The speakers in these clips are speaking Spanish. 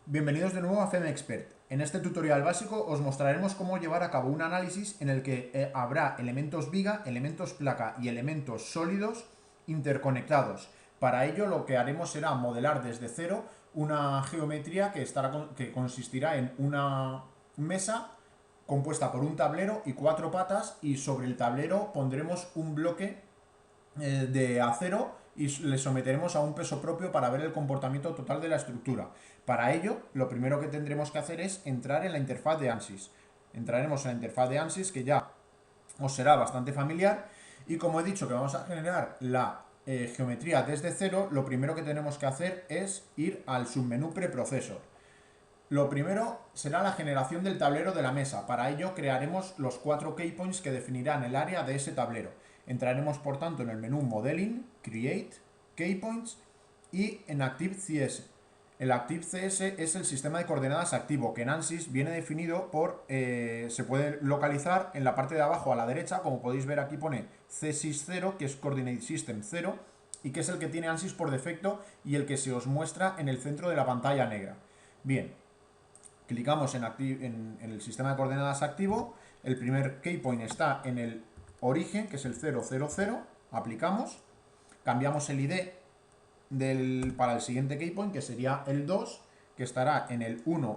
Bienvenidos de nuevo a FEMEXpert. En este tutorial básico os mostraremos cómo llevar a cabo un análisis en el que habrá elementos viga, elementos placa y elementos sólidos interconectados. Para ello lo que haremos será modelar desde cero una geometría que consistirá en una mesa compuesta por un tablero y cuatro patas, y sobre el tablero pondremos un bloque de acero y le someteremos a un peso propio para ver el comportamiento total de la estructura. Para ello, lo primero que tendremos que hacer es entrar en la interfaz de ANSYS. Entraremos en la interfaz de ANSYS, que ya os será bastante familiar, y como he dicho que vamos a generar la geometría desde cero, lo primero que tenemos que hacer es ir al submenú preprocesor. Lo primero será la generación del tablero de la mesa. Para ello crearemos los 4 keypoints que definirán el área de ese tablero. Entraremos por tanto en el menú Modeling, Create, Keypoints y en ActiveCS. El ActiveCS es el sistema de coordenadas activo, que en ANSYS viene definido por... se puede localizar en la parte de abajo a la derecha. Como podéis ver, aquí pone CSys0, que es Coordinate System 0, y que es el que tiene ANSYS por defecto y el que se os muestra en el centro de la pantalla negra. Bien, clicamos en el sistema de coordenadas activo. El primer keypoint está en el origen, que es el 000. Aplicamos, cambiamos el ID para el siguiente keypoint, que sería el 2, que estará en el 100.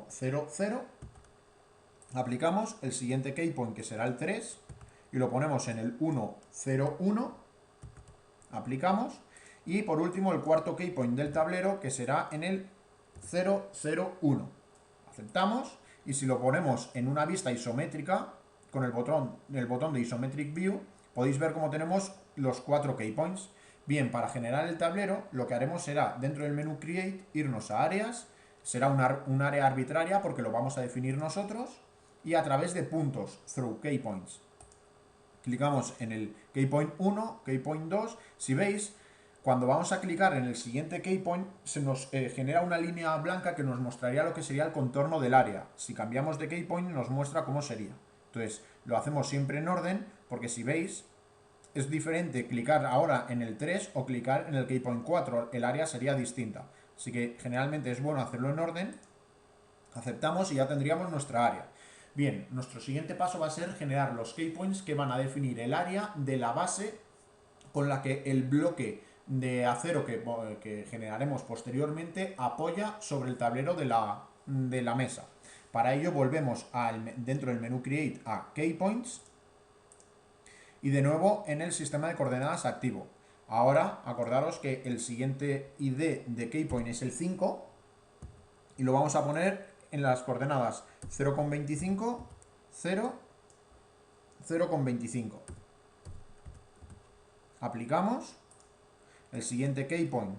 Aplicamos el siguiente keypoint, que será el 3, y lo ponemos en el 101. Aplicamos, y por último el cuarto keypoint del tablero, que será en el 001. Aceptamos, y si lo ponemos en una vista isométrica con el botón de Isometric View, podéis ver cómo tenemos los 4 keypoints. Bien, para generar el tablero lo que haremos será, dentro del menú Create, irnos a áreas. Será un área arbitraria porque lo vamos a definir nosotros, y a través de puntos, through keypoints, clicamos en el keypoint 1, keypoint 2. Si veis, cuando vamos a clicar en el siguiente keypoint, se nos genera una línea blanca que nos mostraría lo que sería el contorno del área. Si cambiamos de keypoint, nos muestra cómo sería. Entonces, lo hacemos siempre en orden, porque si veis, es diferente clicar ahora en el 3 o clicar en el keypoint 4. El área sería distinta. Así que generalmente es bueno hacerlo en orden. Aceptamos y ya tendríamos nuestra área. Bien, nuestro siguiente paso va a ser generar los keypoints que van a definir el área de la base con la que el bloque de acero que generaremos posteriormente apoya sobre el tablero de la mesa. Para ello volvemos dentro del menú Create a Keypoints, y de nuevo en el sistema de coordenadas activo. Ahora acordaros que el siguiente ID de Keypoint es el 5, y lo vamos a poner en las coordenadas 0,25, 0, 0,25. Aplicamos. El siguiente keypoint,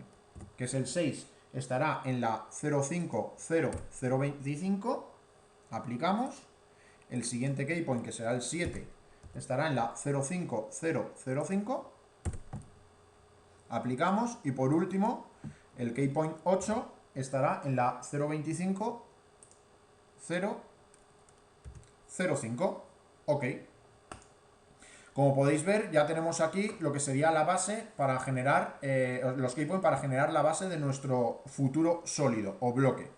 que es el 6, estará en la 0,50,025. Aplicamos. El siguiente keypoint, que será el 7, estará en la 0,50,005. Aplicamos. Y por último, el keypoint 8 estará en la 0,25,005. Ok. Como podéis ver, ya tenemos aquí lo que sería la base para generar los keypoints para generar la base de nuestro futuro sólido o bloque.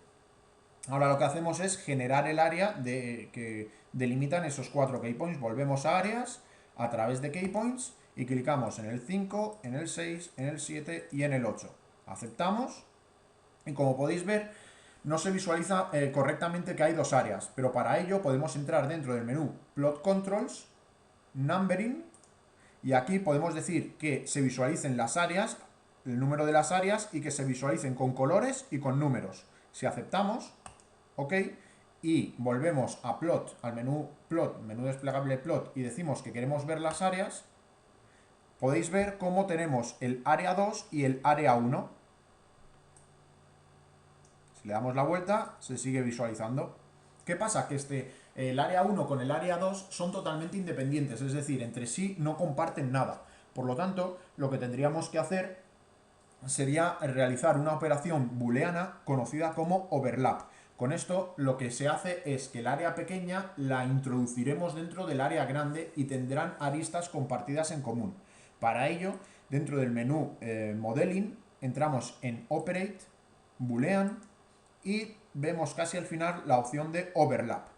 Ahora lo que hacemos es generar el área que delimitan esos 4 keypoints. Volvemos a áreas a través de keypoints y clicamos en el 5, en el 6, en el 7 y en el 8. Aceptamos, y como podéis ver, no se visualiza correctamente que hay dos áreas, pero para ello podemos entrar dentro del menú Plot Controls, Numbering, y aquí podemos decir que se visualicen las áreas, el número de las áreas, y que se visualicen con colores y con números. Si aceptamos, ok, y volvemos a Plot, al menú Plot, menú desplegable Plot, y decimos que queremos ver las áreas, podéis ver cómo tenemos el área 2 y el área 1. Si le damos la vuelta, se sigue visualizando. ¿Qué pasa? Que el área 1 con el área 2 son totalmente independientes, es decir, entre sí no comparten nada. Por lo tanto, lo que tendríamos que hacer sería realizar una operación booleana conocida como overlap. Con esto lo que se hace es que el área pequeña la introduciremos dentro del área grande y tendrán aristas compartidas en común. Para ello, dentro del menú Modeling, entramos en Operate, Boolean, y vemos casi al final la opción de overlap.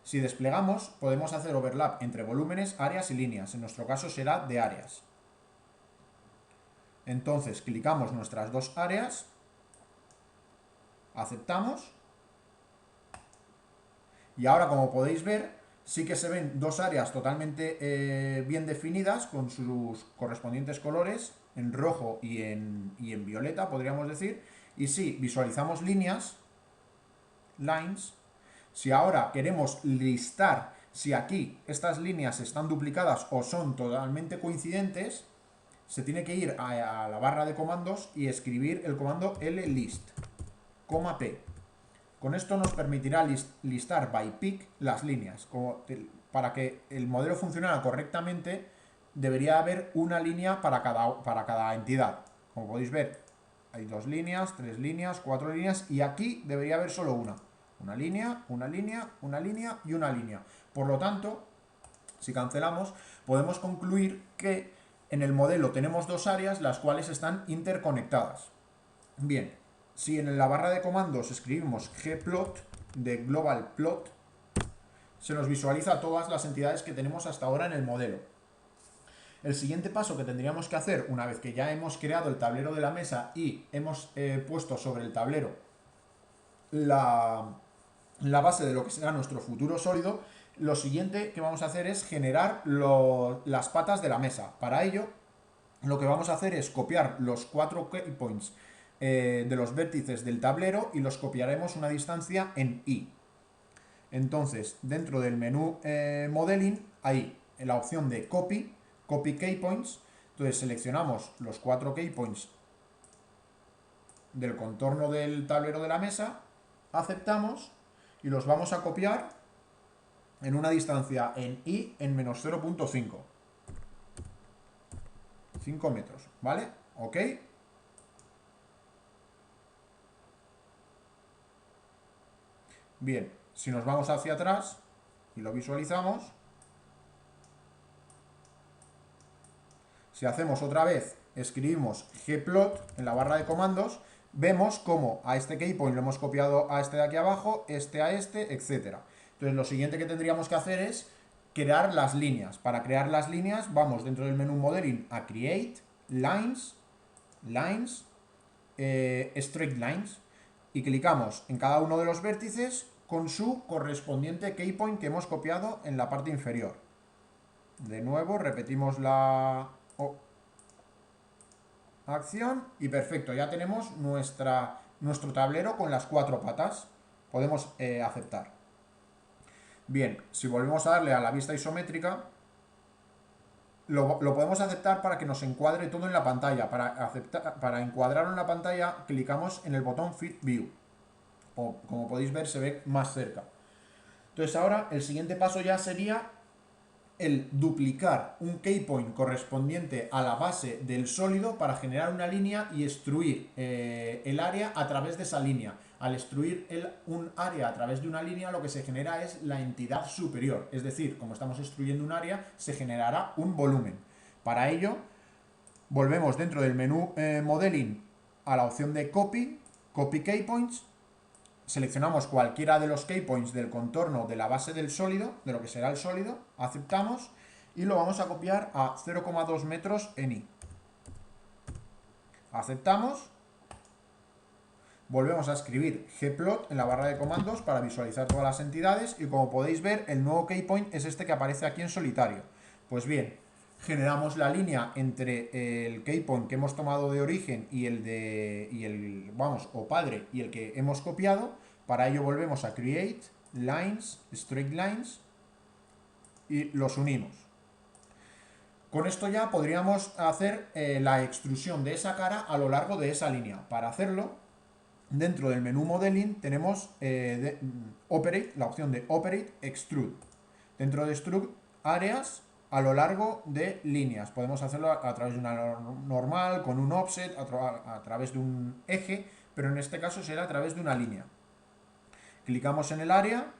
Si desplegamos, podemos hacer overlap entre volúmenes, áreas y líneas. En nuestro caso será de áreas. Entonces clicamos nuestras dos áreas, aceptamos, y ahora, como podéis ver, sí que se ven dos áreas totalmente bien definidas con sus correspondientes colores, en rojo y en violeta, podríamos decir. Y si visualizamos líneas, lines, si ahora queremos listar si aquí estas líneas están duplicadas o son totalmente coincidentes, se tiene que ir a la barra de comandos y escribir el comando list, P. Con esto nos permitirá listar by pick las líneas. Para que el modelo funcionara correctamente, debería haber una línea para cada entidad. Como podéis ver, hay 2 líneas, 3 líneas, 4 líneas, y aquí debería haber solo una. Una línea, una línea, una línea y una línea. Por lo tanto, si cancelamos, podemos concluir que en el modelo tenemos dos áreas las cuales están interconectadas. Bien, si en la barra de comandos escribimos gplot de global plot, se nos visualiza todas las entidades que tenemos hasta ahora en el modelo. El siguiente paso que tendríamos que hacer, una vez que ya hemos creado el tablero de la mesa y hemos puesto sobre el tablero la base de lo que será nuestro futuro sólido, lo siguiente que vamos a hacer es generar las patas de la mesa. Para ello, lo que vamos a hacer es copiar los 4 keypoints de los vértices del tablero y los copiaremos una distancia en i. Entonces, dentro del menú Modeling hay la opción de Copy Keypoints. Entonces seleccionamos los 4 keypoints del contorno del tablero de la mesa, aceptamos y los vamos a copiar en una distancia en i en menos 0.5. 5 metros, ¿vale? Ok. Bien, si nos vamos hacia atrás y lo visualizamos, si hacemos otra vez, escribimos gplot en la barra de comandos, vemos cómo a este keypoint lo hemos copiado a este de aquí abajo, este a este, etc. Entonces lo siguiente que tendríamos que hacer es crear las líneas. Para crear las líneas vamos dentro del menú Modeling a Create, Lines, Straight Lines, y clicamos en cada uno de los vértices con su correspondiente keypoint que hemos copiado en la parte inferior. De nuevo repetimos la acción y perfecto, ya tenemos nuestro tablero con las 4 patas. Podemos aceptar. Bien, si volvemos a darle a la vista isométrica, lo podemos aceptar para que nos encuadre todo en la pantalla. Para encuadrarlo en la pantalla, clicamos en el botón Fit View. Como podéis ver, se ve más cerca. Entonces ahora el siguiente paso ya sería el duplicar un keypoint correspondiente a la base del sólido para generar una línea y extruir el área a través de esa línea. Al extruir un área a través de una línea, lo que se genera es la entidad superior. Es decir, como estamos extruyendo un área, se generará un volumen. Para ello, volvemos dentro del menú Modeling a la opción de Copy Keypoints. Seleccionamos cualquiera de los keypoints del contorno de la base del sólido, de lo que será el sólido, aceptamos y lo vamos a copiar a 0,2 metros en i. Aceptamos, volvemos a escribir gplot en la barra de comandos para visualizar todas las entidades y como podéis ver el nuevo keypoint es este que aparece aquí en solitario. Pues bien, generamos la línea entre el keypoint que hemos tomado de origen y el padre y el que hemos copiado. Para ello volvemos a Create, Lines, Straight Lines y los unimos. Con esto ya podríamos hacer la extrusión de esa cara a lo largo de esa línea. Para hacerlo, dentro del menú Modeling tenemos Operate, la opción de Operate, Extrude. Dentro de Extrude, áreas a lo largo de líneas. Podemos hacerlo a través de una normal, con un offset, a través de un eje, pero en este caso será a través de una línea. Clicamos en el área,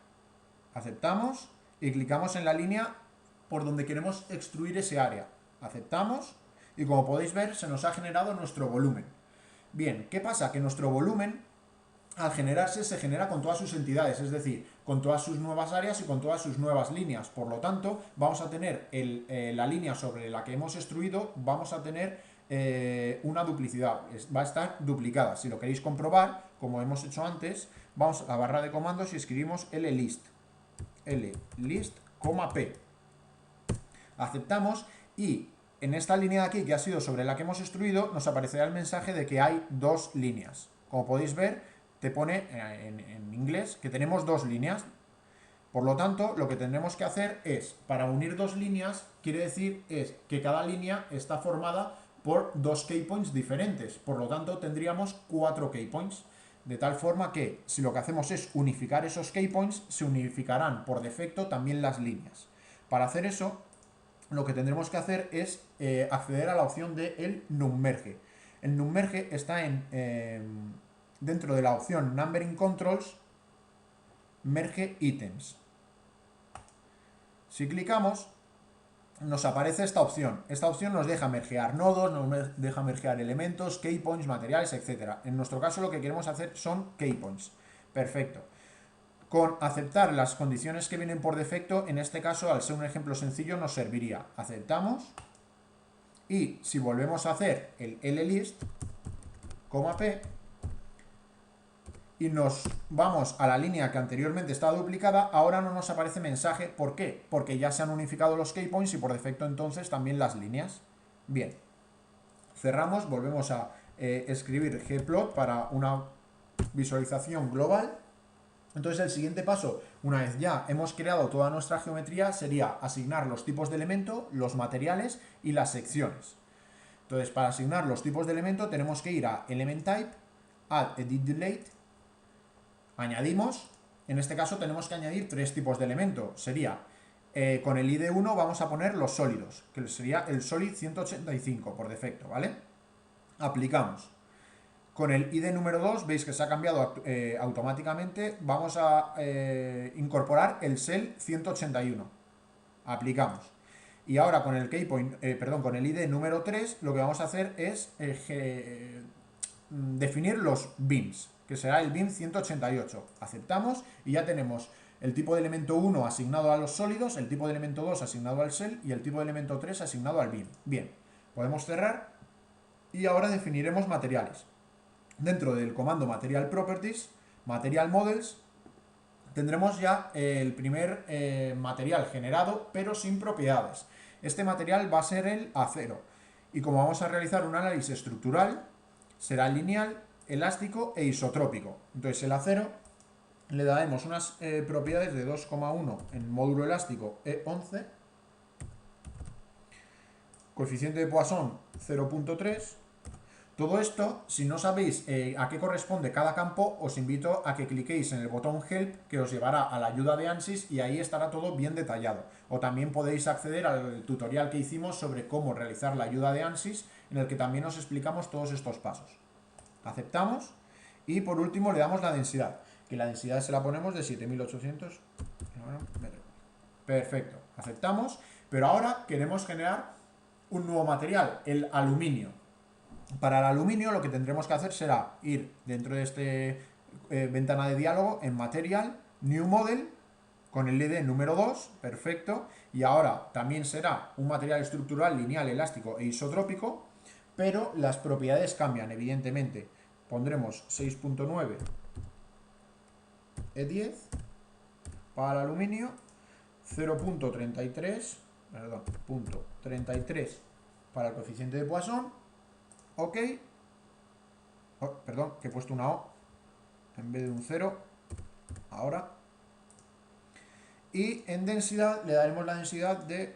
aceptamos y clicamos en la línea por donde queremos extruir ese área. Aceptamos y como podéis ver se nos ha generado nuestro volumen. Bien, ¿qué pasa? Que nuestro volumen al generarse se genera con todas sus entidades, es decir, con todas sus nuevas áreas y con todas sus nuevas líneas. Por lo tanto, vamos a tener la línea sobre la que hemos extruido, vamos a tener una duplicidad, va a estar duplicada. Si lo queréis comprobar, como hemos hecho antes, vamos a la barra de comandos y escribimos list, p. Aceptamos y en esta línea de aquí, que ha sido sobre la que hemos extruido, nos aparecerá el mensaje de que hay dos líneas. Como podéis ver, te pone en inglés que tenemos dos líneas. Por lo tanto, lo que tendremos que hacer es, para unir dos líneas, quiere decir es que cada línea está formada por dos keypoints diferentes. Por lo tanto, tendríamos 4 keypoints. De tal forma que, si lo que hacemos es unificar esos keypoints, se unificarán por defecto también las líneas. Para hacer eso, lo que tendremos que hacer es acceder a la opción de el nummerge. El nummerge está dentro de la opción Numbering Controls, Merge Items. Si clicamos, nos aparece esta opción. Esta opción nos deja mergear nodos, nos deja mergear elementos, keypoints, materiales, etc. En nuestro caso lo que queremos hacer son keypoints. Perfecto. Con aceptar las condiciones que vienen por defecto, en este caso, al ser un ejemplo sencillo, nos serviría. Aceptamos. Y si volvemos a hacer el list, p, y nos vamos a la línea que anteriormente estaba duplicada, ahora no nos aparece mensaje. ¿Por qué? Porque ya se han unificado los keypoints y por defecto entonces también las líneas. Bien. Cerramos, volvemos a escribir gplot para una visualización global. Entonces el siguiente paso, una vez ya hemos creado toda nuestra geometría, sería asignar los tipos de elemento, los materiales y las secciones. Entonces, para asignar los tipos de elemento tenemos que ir a Element Type, Add Edit Delete, añadimos, en este caso tenemos que añadir 3 tipos de elemento. Sería, con el ID 1 vamos a poner los sólidos, que sería el Solid 185 por defecto, ¿vale? Aplicamos. Con el ID número 2, veis que se ha cambiado automáticamente, vamos a incorporar el Cell 181. Aplicamos. Y ahora con el keypoint, con el ID número 3, lo que vamos a hacer es definir los beams, que será el beam 188. Aceptamos y ya tenemos el tipo de elemento 1 asignado a los sólidos, el tipo de elemento 2 asignado al Cell y el tipo de elemento 3 asignado al beam. Bien, podemos cerrar y ahora definiremos materiales. Dentro del comando Material Properties, Material Models, tendremos ya el primer material generado, pero sin propiedades. Este material va a ser el acero. Y como vamos a realizar un análisis estructural, será lineal, elástico e isotrópico. Entonces el acero le daremos unas propiedades de 2,1 en módulo elástico E11, coeficiente de Poisson 0,3. Todo esto, si no sabéis a qué corresponde cada campo, os invito a que cliquéis en el botón Help, que os llevará a la ayuda de ANSYS y ahí estará todo bien detallado. O también podéis acceder al tutorial que hicimos sobre cómo realizar la ayuda de ANSYS, en el que también os explicamos todos estos pasos. Aceptamos y por último le damos la densidad, que la densidad se la ponemos de 7800 metros. Perfecto, aceptamos, pero ahora queremos generar un nuevo material, el aluminio. Para el aluminio lo que tendremos que hacer será ir dentro de este ventana de diálogo en Material, New Model, con el ID número 2, perfecto, y ahora también será un material estructural lineal, elástico e isotrópico, pero las propiedades cambian, evidentemente. Pondremos 6.9 E10 para el aluminio, 0.33, perdón, 0.33 para el coeficiente de Poisson. Ok, oh, perdón, que he puesto una O en vez de un 0, ahora. Y en densidad le daremos la densidad de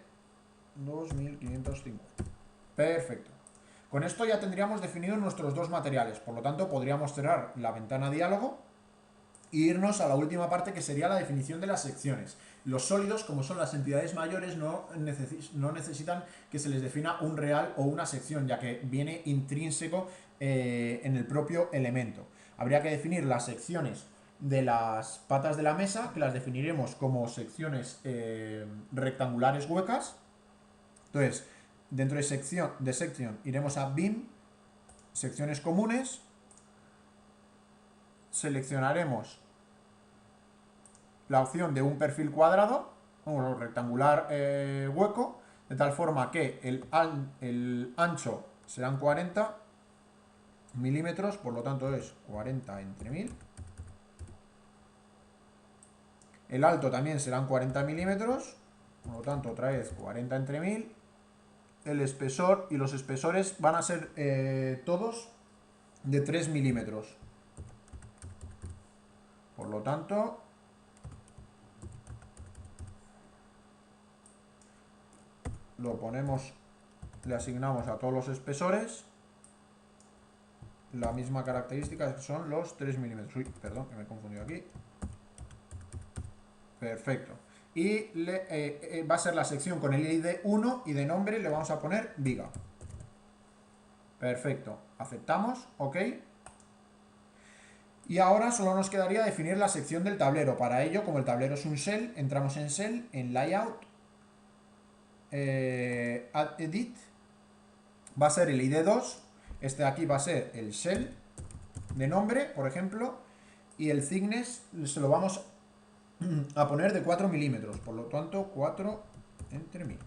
2550. Perfecto. Con esto ya tendríamos definidos nuestros dos materiales, por lo tanto podríamos cerrar la ventana diálogo e irnos a la última parte, que sería la definición de las secciones. Los sólidos, como son las entidades mayores, no necesitan que se les defina un real o una sección, ya que viene intrínseco en el propio elemento. Habría que definir las secciones de las patas de la mesa, que las definiremos como secciones rectangulares huecas. Entonces, dentro de section iremos a beam, secciones comunes, seleccionaremos la opción de un perfil cuadrado o rectangular hueco, de tal forma que el ancho serán 40 milímetros, por lo tanto es 40 entre 1000. El alto también serán 40 milímetros, por lo tanto otra vez 40 entre 1000. El espesor y los espesores van a ser todos de 3 milímetros. Por lo tanto, lo ponemos, le asignamos a todos los espesores la misma característica, que son los 3 milímetros. Uy, perdón, que me he confundido aquí. Perfecto. Y va a ser la sección con el ID 1 y de nombre le vamos a poner viga. Perfecto. Aceptamos, ok. Y ahora solo nos quedaría definir la sección del tablero. Para ello, como el tablero es un shell, entramos en shell, en layout, add edit, va a ser el ID 2, este de aquí va a ser el shell de nombre, por ejemplo, y el thickness se lo vamos a poner de 4 milímetros, por lo tanto 4 entre 1000.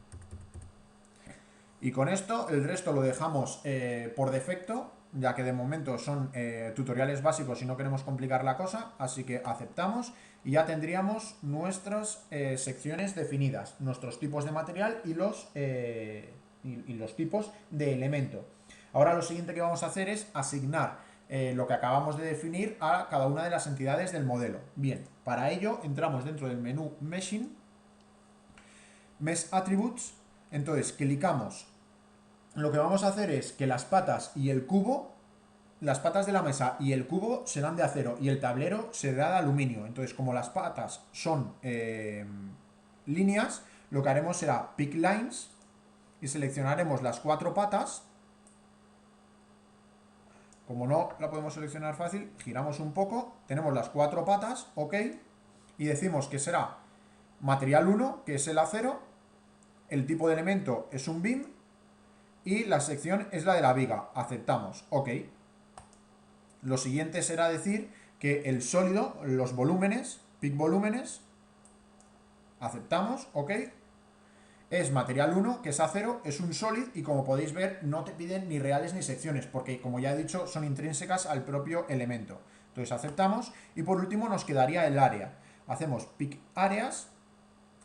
Y con esto el resto lo dejamos por defecto, ya que de momento son tutoriales básicos y no queremos complicar la cosa, así que aceptamos y ya tendríamos nuestras secciones definidas, nuestros tipos de material y los tipos de elemento. Ahora lo siguiente que vamos a hacer es asignar lo que acabamos de definir a cada una de las entidades del modelo. Bien, para ello entramos dentro del menú Meshing, Mesh Attributes, entonces clicamos. Lo que vamos a hacer es que las patas y el cubo, las patas de la mesa y el cubo serán de acero y el tablero será de aluminio. Entonces, como las patas son líneas, lo que haremos será Pick Lines y seleccionaremos las 4 patas. Como no la podemos seleccionar fácil, giramos un poco, tenemos las 4 patas, ok, y decimos que será material 1, que es el acero, el tipo de elemento es un beam, y la sección es la de la viga. Aceptamos, ok. Lo siguiente será decir que el sólido, los volúmenes, pick volúmenes, aceptamos, ok. Es material 1, que es acero, es un solid y como podéis ver no te piden ni reales ni secciones, porque como ya he dicho son intrínsecas al propio elemento. Entonces aceptamos y por último nos quedaría el área. Hacemos pick áreas,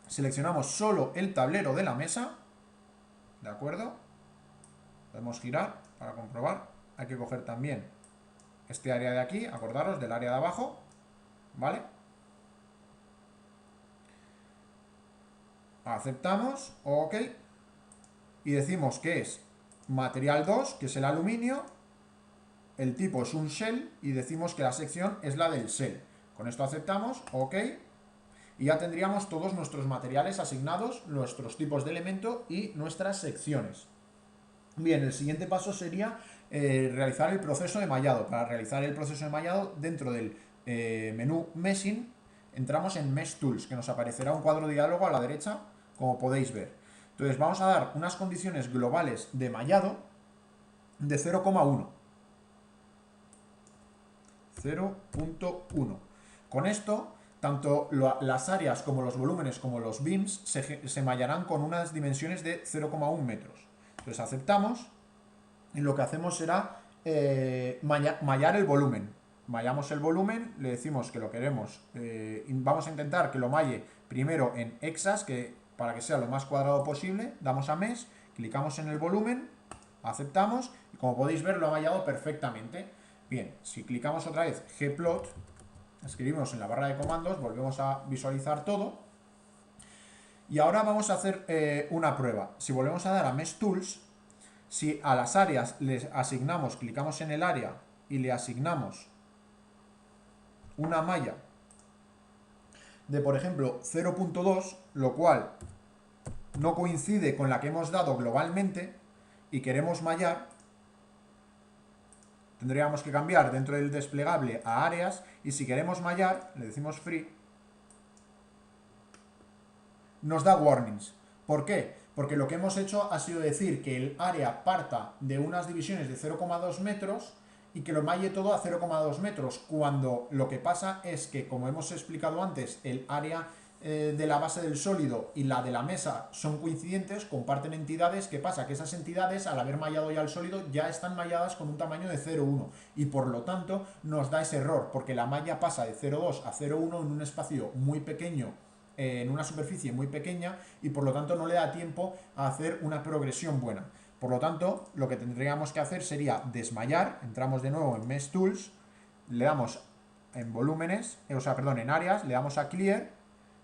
seleccionamos solo el tablero de la mesa, ¿de acuerdo? Podemos girar para comprobar. Hay que coger también este área de aquí, acordaros del área de abajo, ¿vale? Aceptamos, ok. Y decimos que es material 2, que es el aluminio, el tipo es un shell y decimos que la sección es la del shell. Con esto aceptamos, ok. Y ya tendríamos todos nuestros materiales asignados, nuestros tipos de elemento y nuestras secciones. Bien, el siguiente paso sería realizar el proceso de mallado. Para realizar el proceso de mallado, dentro del menú Meshing, entramos en Mesh Tools, que nos aparecerá un cuadro de diálogo a la derecha, como podéis ver. Entonces vamos a dar unas condiciones globales de mallado de 0,1. 0.1. Con esto, tanto las áreas como los volúmenes como los beams se mallarán con unas dimensiones de 0,1 metros. Entonces aceptamos y lo que hacemos será mallar el volumen. Mallamos el volumen, le decimos que lo queremos, vamos a intentar que lo malle primero en hexas, para que sea lo más cuadrado posible, damos a Mesh, clicamos en el volumen, aceptamos y como podéis ver lo ha mallado perfectamente. Bien, si clicamos otra vez gplot, escribimos en la barra de comandos, volvemos a visualizar todo. Y ahora vamos a hacer una prueba. Si volvemos a dar a Mesh Tools, si a las áreas les asignamos, clicamos en el área y le asignamos una malla de, por ejemplo, 0.2, lo cual no coincide con la que hemos dado globalmente y queremos mallar, tendríamos que cambiar dentro del desplegable a áreas y si queremos mallar, le decimos free, nos da warnings. ¿Por qué? Porque lo que hemos hecho ha sido decir que el área parta de unas divisiones de 0,2 metros y que lo malle todo a 0,2 metros, cuando lo que pasa es que, como hemos explicado antes, el área de la base del sólido y la de la mesa son coincidentes, comparten entidades. ¿Qué pasa? Que esas entidades, al haber mallado ya el sólido, ya están malladas con un tamaño de 0,1 y por lo tanto nos da ese error, porque la malla pasa de 0,2 a 0,1 en un espacio muy pequeño, en una superficie muy pequeña, y por lo tanto no le da tiempo a hacer una progresión buena. Por lo tanto, lo que tendríamos que hacer sería desmallar. Entramos de nuevo en Mesh Tools, le damos en volúmenes, en áreas, le damos a Clear,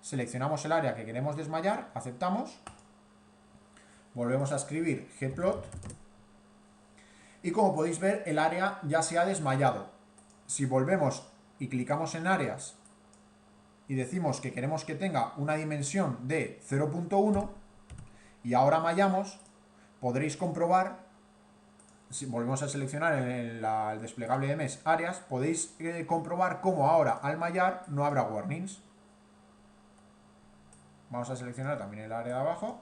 seleccionamos el área que queremos desmallar, aceptamos, volvemos a escribir gplot y como podéis ver el área ya se ha desmallado. Si volvemos y clicamos en áreas y decimos que queremos que tenga una dimensión de 0,1 y ahora mallamos, podréis comprobar, si volvemos a seleccionar en el desplegable de Mesh áreas, podéis comprobar cómo ahora al mallar no habrá warnings. Vamos a seleccionar también el área de abajo.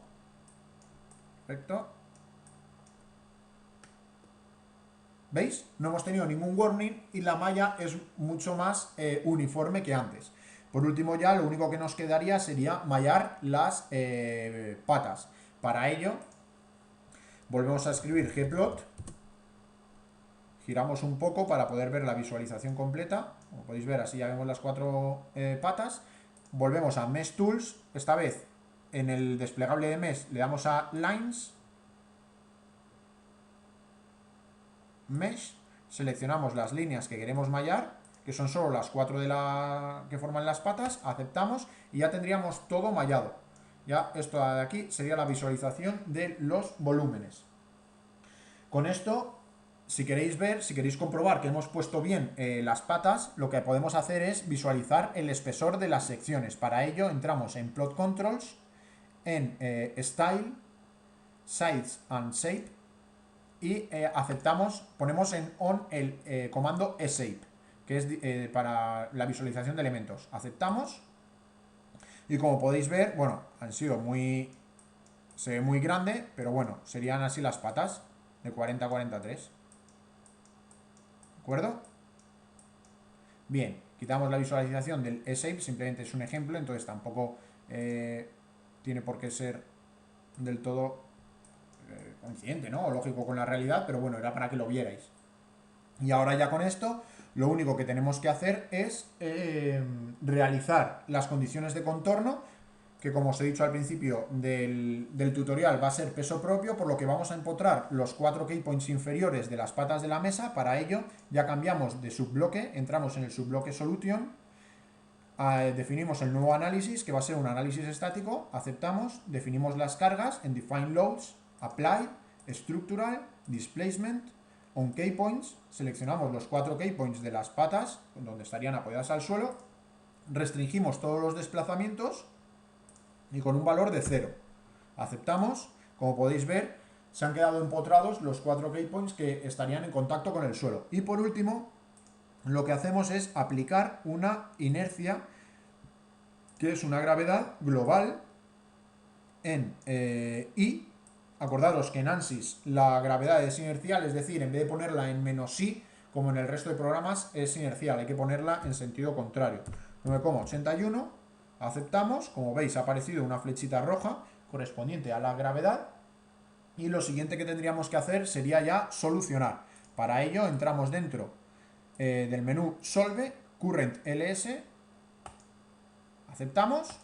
Perfecto. ¿Veis? No hemos tenido ningún warning y la malla es mucho más uniforme que antes. Por último ya lo único que nos quedaría sería mallar las patas. Para ello volvemos a escribir gplot, giramos un poco para poder ver la visualización completa. Como podéis ver, así ya vemos las 4 patas. Volvemos a Mesh Tools, esta vez en el desplegable de Mesh le damos a Lines, Mesh, seleccionamos las líneas que queremos mallar, que son solo las 4 que forman las patas, aceptamos y ya tendríamos todo mallado. Ya esto de aquí sería la visualización de los volúmenes. Con esto, si queréis comprobar que hemos puesto bien las patas, lo que podemos hacer es visualizar el espesor de las secciones. Para ello entramos en Plot Controls, en Style, Size and Shape y ponemos en On el comando eShape, que es para la visualización de elementos. Aceptamos y como podéis ver, bueno, se ve muy grande, pero bueno, serían así las patas de 40 a 43. ¿De acuerdo? Bien, quitamos la visualización del eShape, simplemente es un ejemplo, entonces tampoco tiene por qué ser del todo coincidente, ¿no? O lógico con la realidad, pero bueno, era para que lo vierais. Y ahora ya con esto, lo único que tenemos que hacer es realizar las condiciones de contorno, que como os he dicho al principio del tutorial va a ser peso propio, por lo que vamos a empotrar los 4 keypoints inferiores de las patas de la mesa. Para ello ya cambiamos de subbloque, entramos en el subbloque Solution, definimos el nuevo análisis, que va a ser un análisis estático, aceptamos, definimos las cargas en Define Loads, Apply, Structural, Displacement, On Keypoints, seleccionamos los 4 keypoints de las patas, donde estarían apoyadas al suelo, restringimos todos los desplazamientos y con un valor de 0. Aceptamos, como podéis ver, se han quedado empotrados los 4 keypoints que estarían en contacto con el suelo. Y por último, lo que hacemos es aplicar una inercia, que es una gravedad global en I. Acordaros que en ANSYS la gravedad es inercial, es decir, en vez de ponerla en -i, como en el resto de programas, es inercial, hay que ponerla en sentido contrario. 9,81, aceptamos, como veis ha aparecido una flechita roja correspondiente a la gravedad, y lo siguiente que tendríamos que hacer sería ya solucionar. Para ello entramos dentro del menú Solve, Current LS, aceptamos.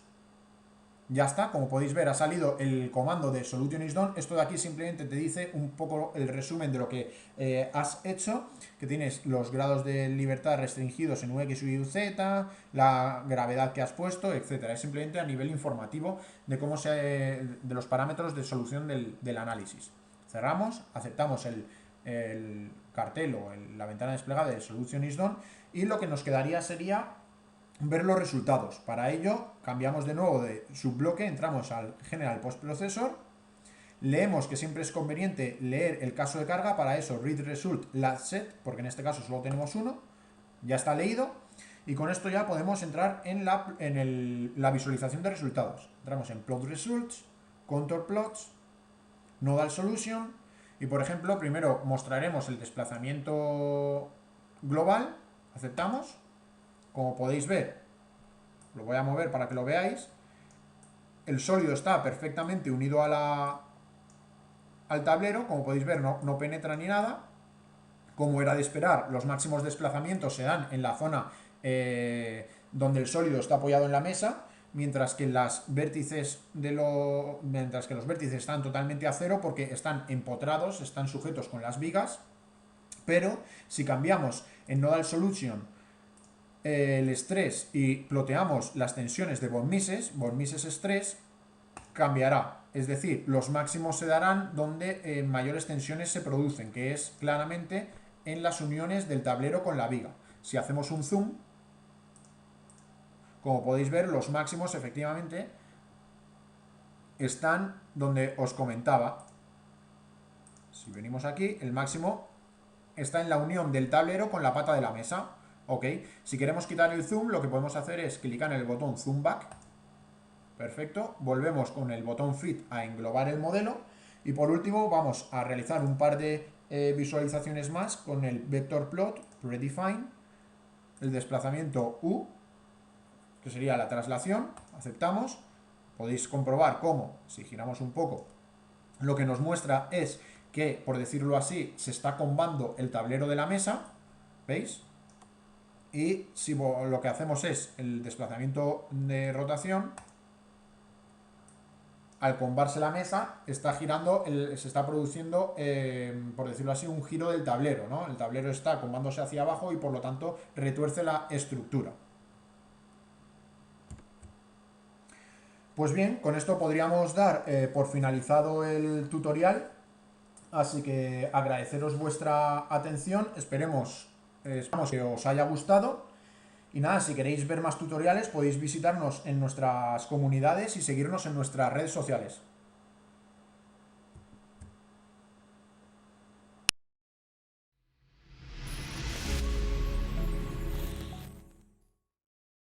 Ya está, como podéis ver ha salido el comando de Solution is done. Esto de aquí simplemente te dice un poco el resumen de lo que has hecho, que tienes los grados de libertad restringidos en UX, Y, Z, la gravedad que has puesto, etcétera. Es simplemente a nivel informativo de de los parámetros de solución del análisis. Cerramos, aceptamos el cartel o la ventana desplegada de Solution is done y lo que nos quedaría sería ver los resultados. Para ello cambiamos de nuevo de subbloque, entramos al General Post Processor, leemos, que siempre es conveniente leer el caso de carga. Para eso read result last set, porque en este caso solo tenemos uno, ya está leído, y con esto ya podemos entrar en la visualización de resultados. Entramos en Plot Results, Contour Plots, Nodal Solution, y por ejemplo primero mostraremos el desplazamiento global, aceptamos. Como podéis ver, lo voy a mover para que lo veáis, el sólido está perfectamente unido al tablero, como podéis ver no penetra ni nada. Como era de esperar, los máximos desplazamientos se dan en la zona donde el sólido está apoyado en la mesa, mientras que los vértices están totalmente a cero porque están empotrados, están sujetos con las vigas. Pero si cambiamos en Nodal Solution el estrés y ploteamos las tensiones de von Mises estrés, cambiará. Es decir, los máximos se darán donde mayores tensiones se producen, que es claramente en las uniones del tablero con la viga. Si hacemos un zoom, como podéis ver, los máximos efectivamente están donde os comentaba. Si venimos aquí, el máximo está en la unión del tablero con la pata de la mesa. Ok, si queremos quitar el zoom, lo que podemos hacer es clicar en el botón zoom back. Perfecto, volvemos con el botón fit a englobar el modelo. Y por último vamos a realizar un par de visualizaciones más con el vector plot predefine, el desplazamiento U, que sería la traslación, aceptamos. Podéis comprobar cómo, si giramos un poco, lo que nos muestra es que, por decirlo así, se está combando el tablero de la mesa, ¿veis? Y si lo que hacemos es el desplazamiento de rotación, al combarse la mesa, está girando, se está produciendo, por decirlo así, un giro del tablero, ¿no? El tablero está combándose hacia abajo y por lo tanto retuerce la estructura. Pues bien, con esto podríamos dar por finalizado el tutorial, así que agradeceros vuestra atención, esperemos que os haya gustado. Y nada, si queréis ver más tutoriales podéis visitarnos en nuestras comunidades y seguirnos en nuestras redes sociales.